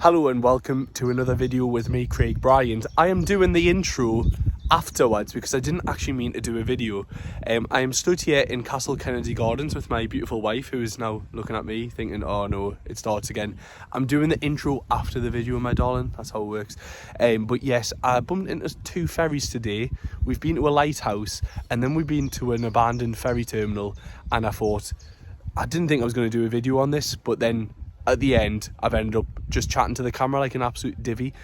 Hello and welcome to another video with me, Craig Bryant. I am doing the intro afterwards because I didn't actually mean to do a video. I am stood here in Castle Kennedy Gardens with my beautiful wife, who is now looking at me thinking, oh no, it starts again. I'm doing the intro after the video, my darling. That's how it works. But yes, I bumped into two ferries today. We've been to a lighthouse and then we've been to an abandoned ferry terminal, and I didn't think I was going to do a video on this, but then at the end I've ended up just chatting to the camera like an absolute divvy.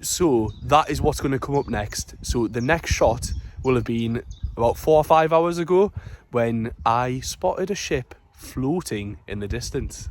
So that is what's going to come up next. So the next shot will have been about 4 or 5 hours ago when I spotted a ship floating in the distance.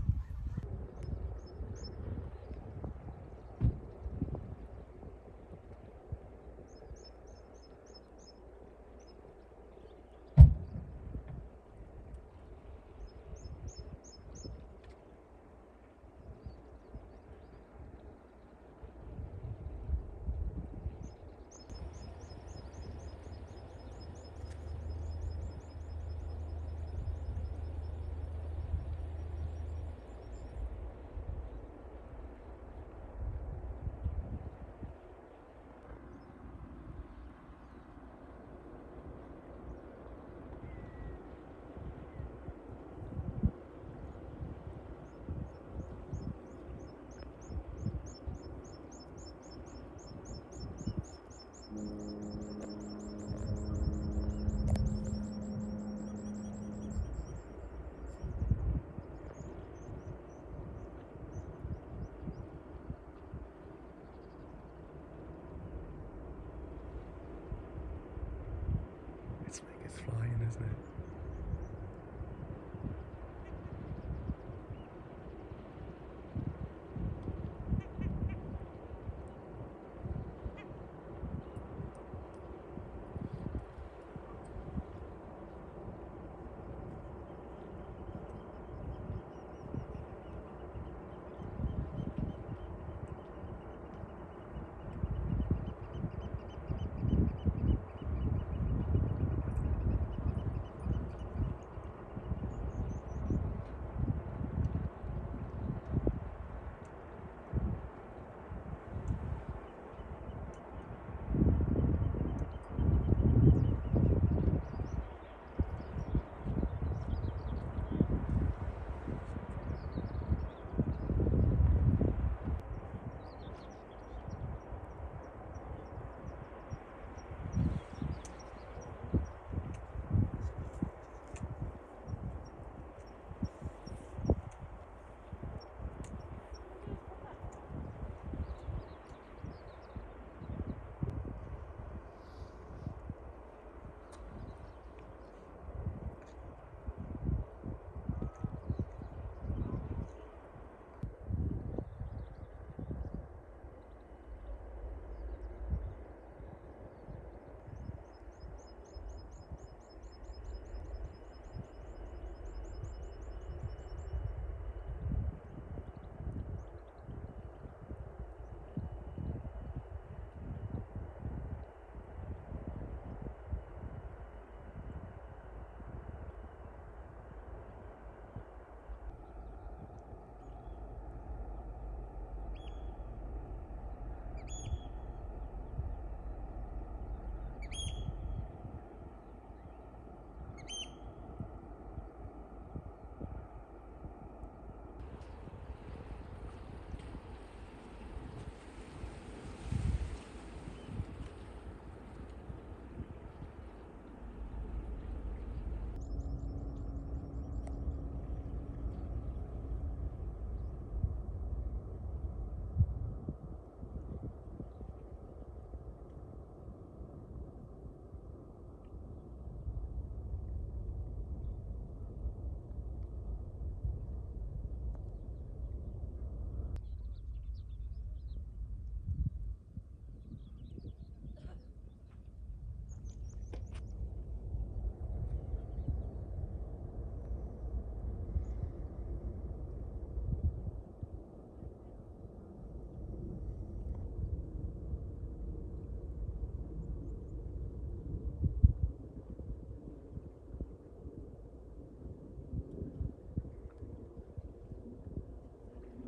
It's like it's flying, isn't it?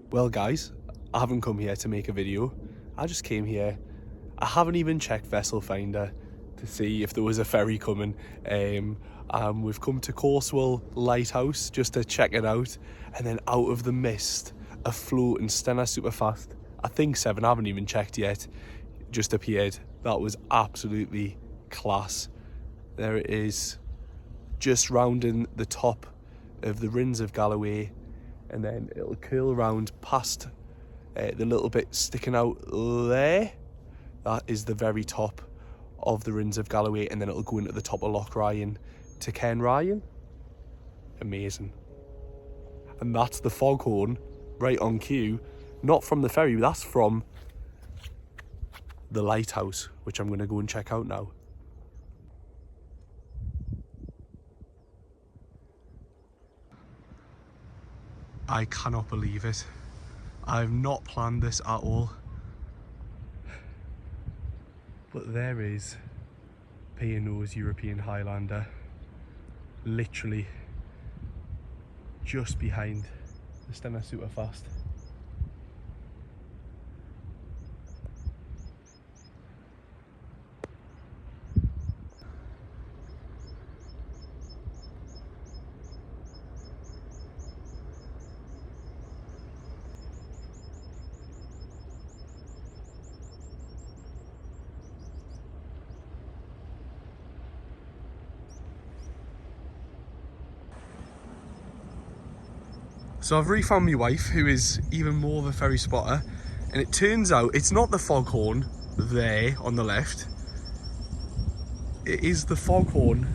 Well guys, I haven't come here to make a video. I just came here. I haven't even checked Vessel Finder to see if there was a ferry coming. We've come to Corsewall Lighthouse just to check it out, and then out of the mist, a floating Stena Superfast, I think 7, I haven't even checked yet, just appeared. That was absolutely class. There it is, just rounding the top of the Rins of Galloway, and then it'll curl around past the little bit sticking out there. That is the very top of the Rins of Galloway, and then it'll go into the top of Loch Ryan to Ken Ryan. Amazing. And that's the foghorn right on cue, not from the ferry, that's from the lighthouse, which I'm going to go and check out now. I cannot believe it. I've not planned this at all. But there is P&O's European Highlander, literally just behind the Stena Superfast. So I've refound my wife, who is even more of a ferry spotter, and it turns out it's not the foghorn there on the left. It is the foghorn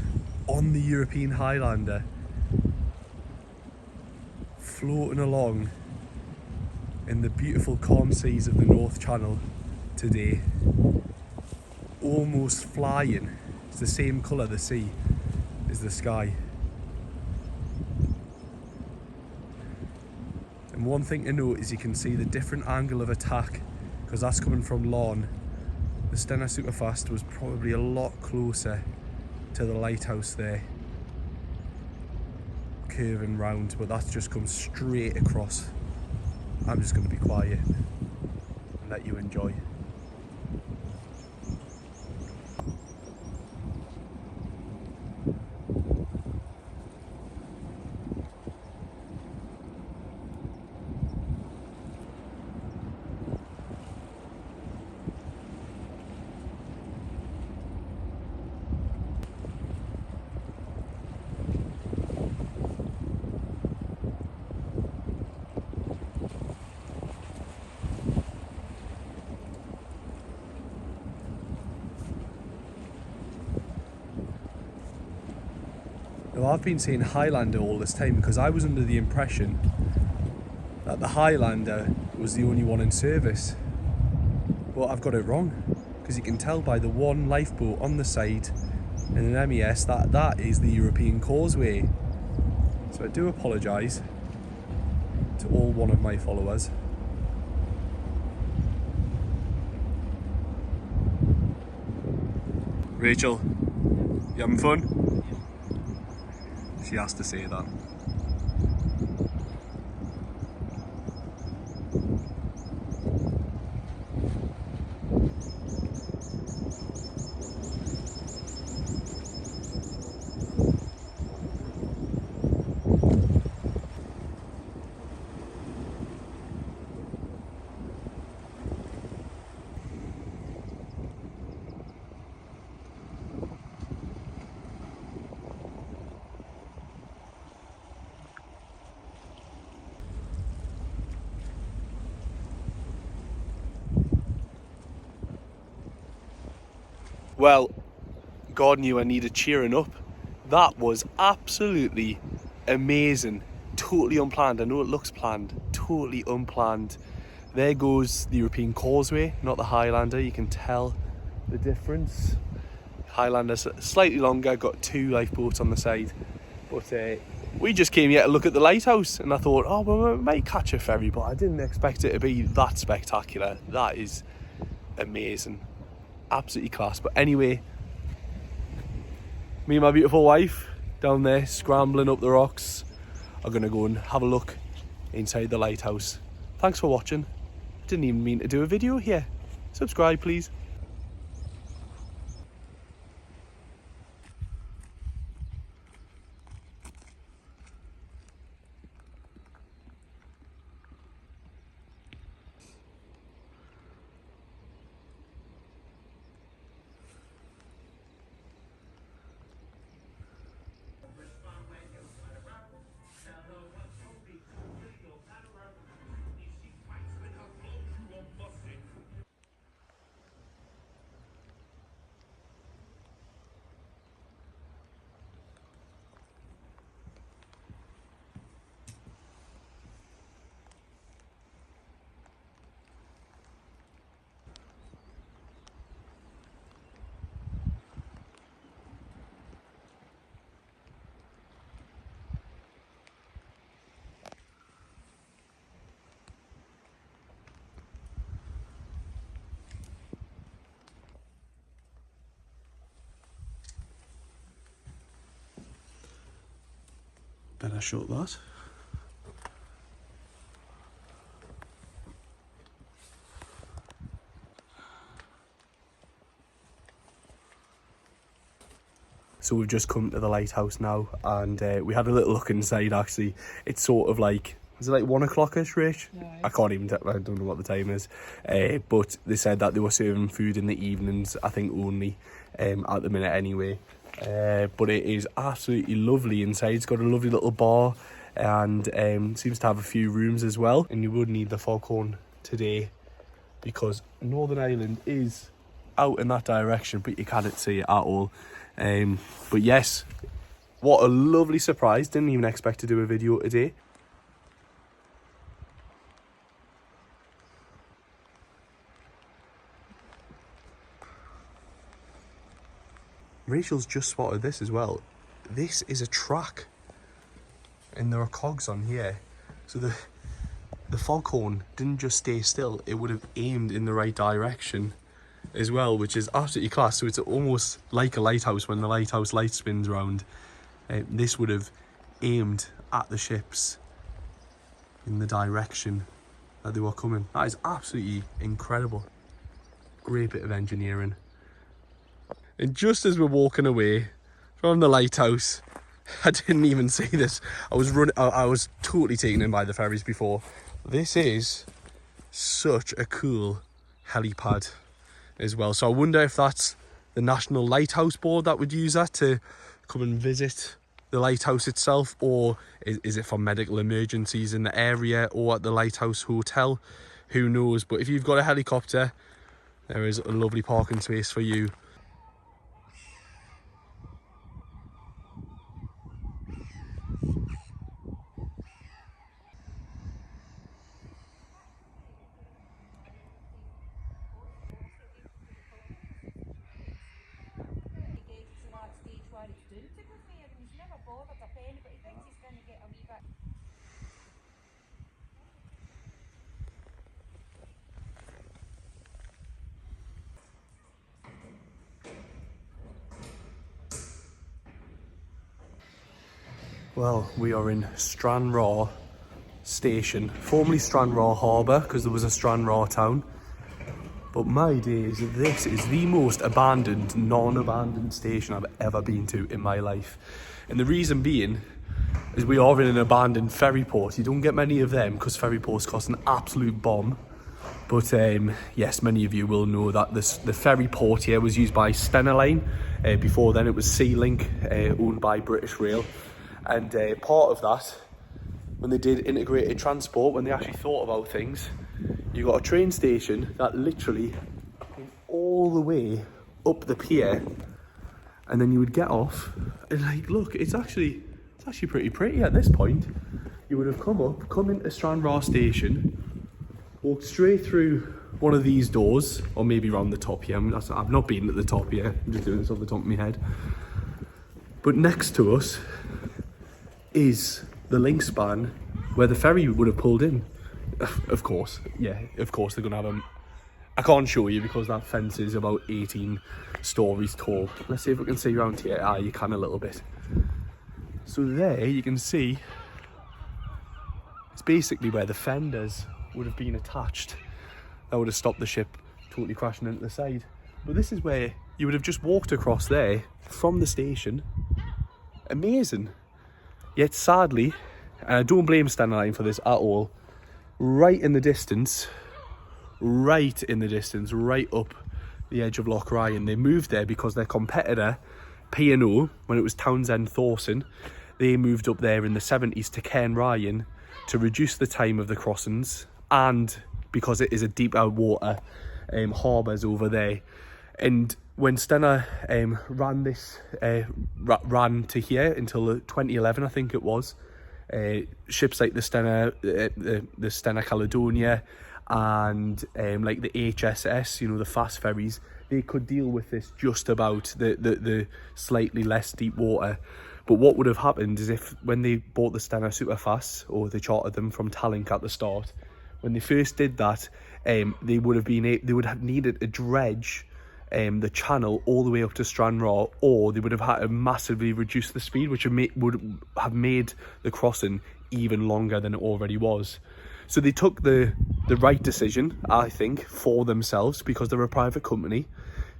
on the European Highlander, floating along in the beautiful calm seas of the North Channel today. Almost flying. It's the same colour, the sea, as the sky. And one thing to note is you can see the different angle of attack, because that's coming from Lawn. The Stena Superfast was probably a lot closer to the lighthouse there, curving round, but that's just come straight across. I'm just going to be quiet and let you enjoy. Now, I've been saying Highlander all this time because I was under the impression that the Highlander was the only one in service. But I've got it wrong, because you can tell by the one lifeboat on the side in an MES that that is the European Causeway. So I do apologise to all one of my followers. Rachel, you having fun? She has to say that. Well, God knew I needed cheering up. That was absolutely amazing. Totally unplanned. I know it looks planned. Totally unplanned. There goes the European Causeway, not the Highlander. You can tell the difference. Highlander's slightly longer, got 2 lifeboats on the side. But we just came here to look at the lighthouse, and I thought, oh, well, we might catch a ferry, but I didn't expect it to be that spectacular. That is amazing. Absolutely class. But anyway, me and my beautiful wife down there scrambling up the rocks are going to go and have a look inside the lighthouse. Thanks for watching. didn't even mean to do a video here. Subscribe, please. Better shut that. So we've just come to the lighthouse now, and we had a little look inside. Actually, it's sort of like, is it like 1 o'clock-ish, Rach? Yeah. I can't even I don't know what the time is. But they said that they were serving food in the evenings, I think only, at the minute anyway. But it is absolutely lovely inside. It's got a lovely little bar, and seems to have a few rooms as well. And you would need the foghorn today because Northern Ireland is out in that direction, but you can't see it at all. But yes, what a lovely surprise. Didn't even expect to do a video today. Rachel's just spotted this as well. This is a track, and there are cogs on here. So the foghorn didn't just stay still, it would have aimed in the right direction as well, which is absolutely class. So it's almost like a lighthouse when the lighthouse light spins around. This would have aimed at the ships in the direction that they were coming. That is absolutely incredible. Great bit of engineering. And just as we're walking away from the lighthouse, I didn't even see this. I was totally taken in by the ferries before. This is such a cool helipad as well. So I wonder if that's the National Lighthouse Board that would use that to come and visit the lighthouse itself, or is it for medical emergencies in the area or at the Lighthouse Hotel? Who knows? But if you've got a helicopter, there is a lovely parking space for you. Well, we are in Stranraer station, formerly Stranraer Harbour, because there was a Stranraer town. But my days, this is the most abandoned, non-abandoned station I've ever been to in my life. And the reason being is we are in an abandoned ferry port. You don't get many of them because ferry ports cost an absolute bomb. But yes, many of you will know that the ferry port here was used by Stena Line. Before then it was Sea-Link, owned by British Rail. And part of that, when they did integrated transport, when they actually thought about things, you got a train station that literally went all the way up the pier, and then you would get off and like, look, it's actually pretty at this point. You would have come into Stranraer station, walked straight through one of these doors, or maybe around the top here. I've not been at the top here, I'm just doing this off the top of my head. But next to us is the link span where the ferry would have pulled in. Of course, yeah, of course they're gonna have them. I can't show you because that fence is about 18 stories tall. Let's see if we can see around here. Ah, you can a little bit. So there you can see it's basically where the fenders would have been attached. That would have stopped the ship totally crashing into the side. But this is where you would have just walked across there from the station. Amazing. Yet sadly, and I don't blame Stena Line for this at all, right in the distance, right up the edge of Loch Ryan, they moved there because their competitor, P&O, when it was Townsend Thorson, they moved up there in the 70s to Cairn Ryan to reduce the time of the crossings, and because it is a deeper water harbours over there. And when Stena ran to here until 2011, I think it was, ships like the Stena Caledonia and like the HSS, you know, the fast ferries, they could deal with this just about the slightly less deep water. But what would have happened is if when they bought the Stena Superfast, or they chartered them from Tallink at the start, when they first did that, they would have needed to dredge the channel all the way up to Stranraer, or they would have had to massively reduce the speed, which would have made the crossing even longer than it already was. So they took the right decision, I think, for themselves, because they're a private company,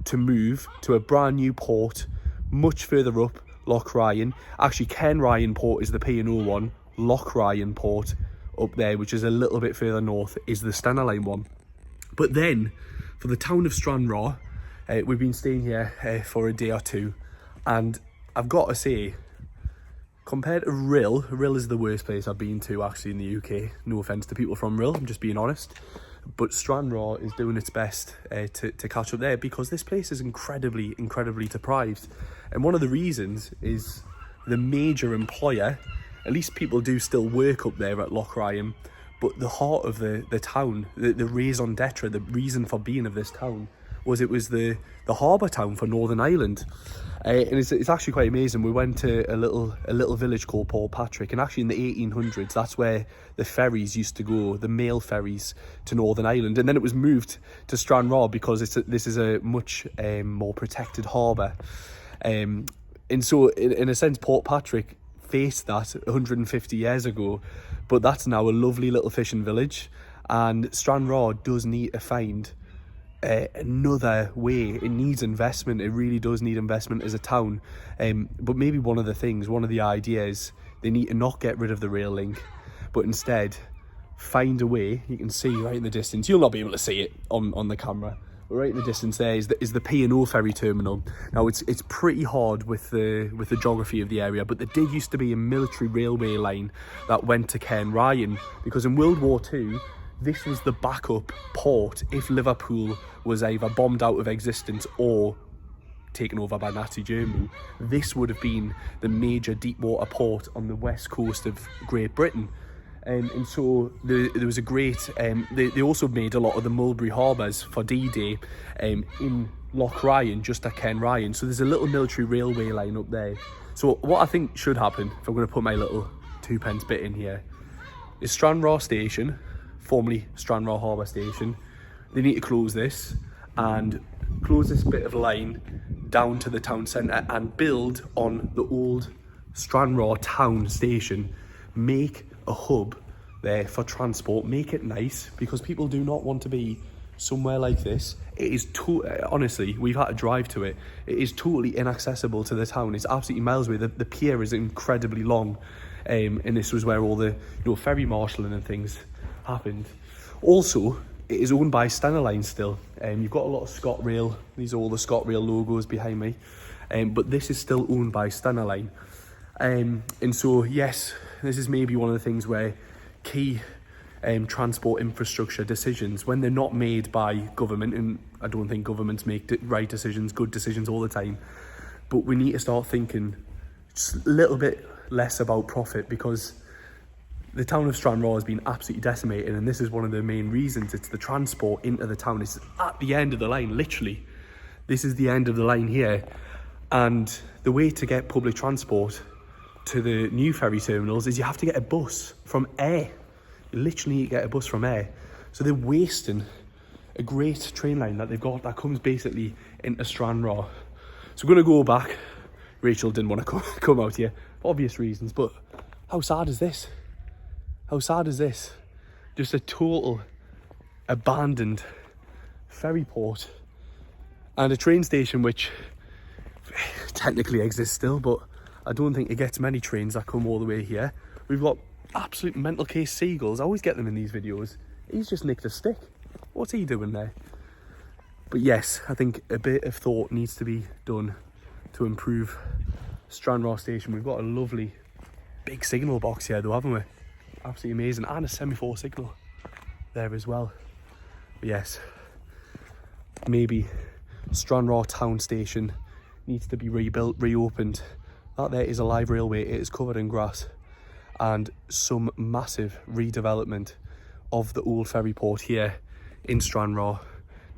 to move to a brand new port much further up Loch Ryan. Actually, Cairn Ryan port is the P&O one. Loch Ryan port up there, which is a little bit further north, is the Stena Line one. But then for the town of Stranraer, we've been staying here for a day or two, and I've got to say, compared to Rill is the worst place I've been to actually in the UK. No offence to people from Rill, I'm just being honest. But Stranraer is doing its best to catch up there, because this place is incredibly deprived. And one of the reasons is the major employer, at least people do still work up there at Loch Ryan, but the heart of the town, the raison d'etre, the reason for being of this town, was it was the harbour town for Northern Ireland. And it's actually quite amazing. We went to a little village called Port Patrick, and actually in the 1800s, that's where the ferries used to go, the mail ferries to Northern Ireland. And then it was moved to Stranraer because this is a much more protected harbour. And so in a sense, Port Patrick faced that 150 years ago, but that's now a lovely little fishing village. And Stranraer does need to find another way. It needs investment. It really does need investment as a town. But maybe one of the ideas, they need to not get rid of the rail link, but instead find a way. You can see right in the distance, you'll not be able to see it on the camera, but right in the distance there is the P&O ferry terminal. Now it's pretty hard with the geography of the area, but there did used to be a military railway line that went to Cairn Ryan, because in World War II, this was the backup port if Liverpool was either bombed out of existence or taken over by Nazi Germany. This would have been the major deep water port on the west coast of Great Britain. And so there was a great... they also made a lot of the Mulberry Harbours for D-Day in Loch Ryan, just at Cairn Ryan. So there's a little military railway line up there. So what I think should happen, if I'm going to put my little 2p bit in here, is Stranraer Station, formerly Stranraer Harbour Station, they need to close this and close this bit of line down to the town centre and build on the old Stranraer town station. Make a hub there for transport, make it nice, because people do not want to be somewhere like this. It is honestly, we've had to drive to it. It is totally inaccessible to the town. It's absolutely miles away. The pier is incredibly long, and this was where all the ferry marshalling and things happened. Also, it is owned by Stena Line still. You've got a lot of ScotRail. These are all the ScotRail logos behind me. But this is still owned by Stena Line. And so, yes, this is maybe one of the things where key transport infrastructure decisions, when they're not made by government, and I don't think governments make right decisions, good decisions all the time, but we need to start thinking just a little bit less about profit, because the town of Stranraer has been absolutely decimated, and this is one of the main reasons. It's the transport into the town. It's at the end of the line, literally. This is the end of the line here. And the way to get public transport to the new ferry terminals is you have to get a bus from Ayr. You literally need to get a bus from Ayr. So they're wasting a great train line that they've got that comes basically into Stranraer. So we're going to go back. Rachel didn't want to come out here for obvious reasons, but how sad is this? How sad is this? Just a total abandoned ferry port and a train station which technically exists still, but I don't think it gets many trains that come all the way here. We've got absolute mental case seagulls. I always get them in these videos. He's just nicked a stick. What's he doing there? But yes, I think a bit of thought needs to be done to improve Stranraer station. We've got a lovely big signal box here though, haven't we? Absolutely amazing. And a semaphore signal there as well. But yes, maybe Stranraer town station needs to be rebuilt, reopened. That there is a live railway. It is covered in grass, and some massive redevelopment of the old ferry port here in Stranraer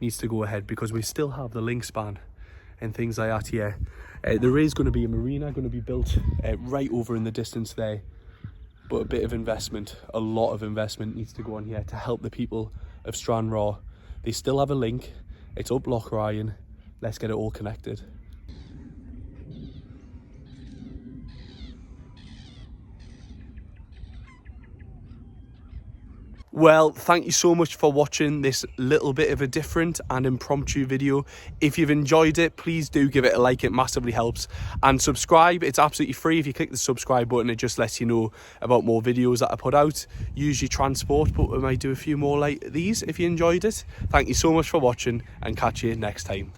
needs to go ahead, because we still have the link span and things like that here. There is going to be a marina going to be built right over in the distance there, but a bit of investment, a lot of investment needs to go on here to help the people of Stranraer. They still have a link. It's up Loch Ryan. Let's get it all connected. Well, thank you so much for watching this little bit of a different and impromptu video. If you've enjoyed it, please do give it a like. It massively helps. And subscribe. It's absolutely free. If you click the subscribe button, it just lets you know about more videos that I put out. Usually transport, but we might do a few more like these if you enjoyed it. Thank you so much for watching, and catch you next time.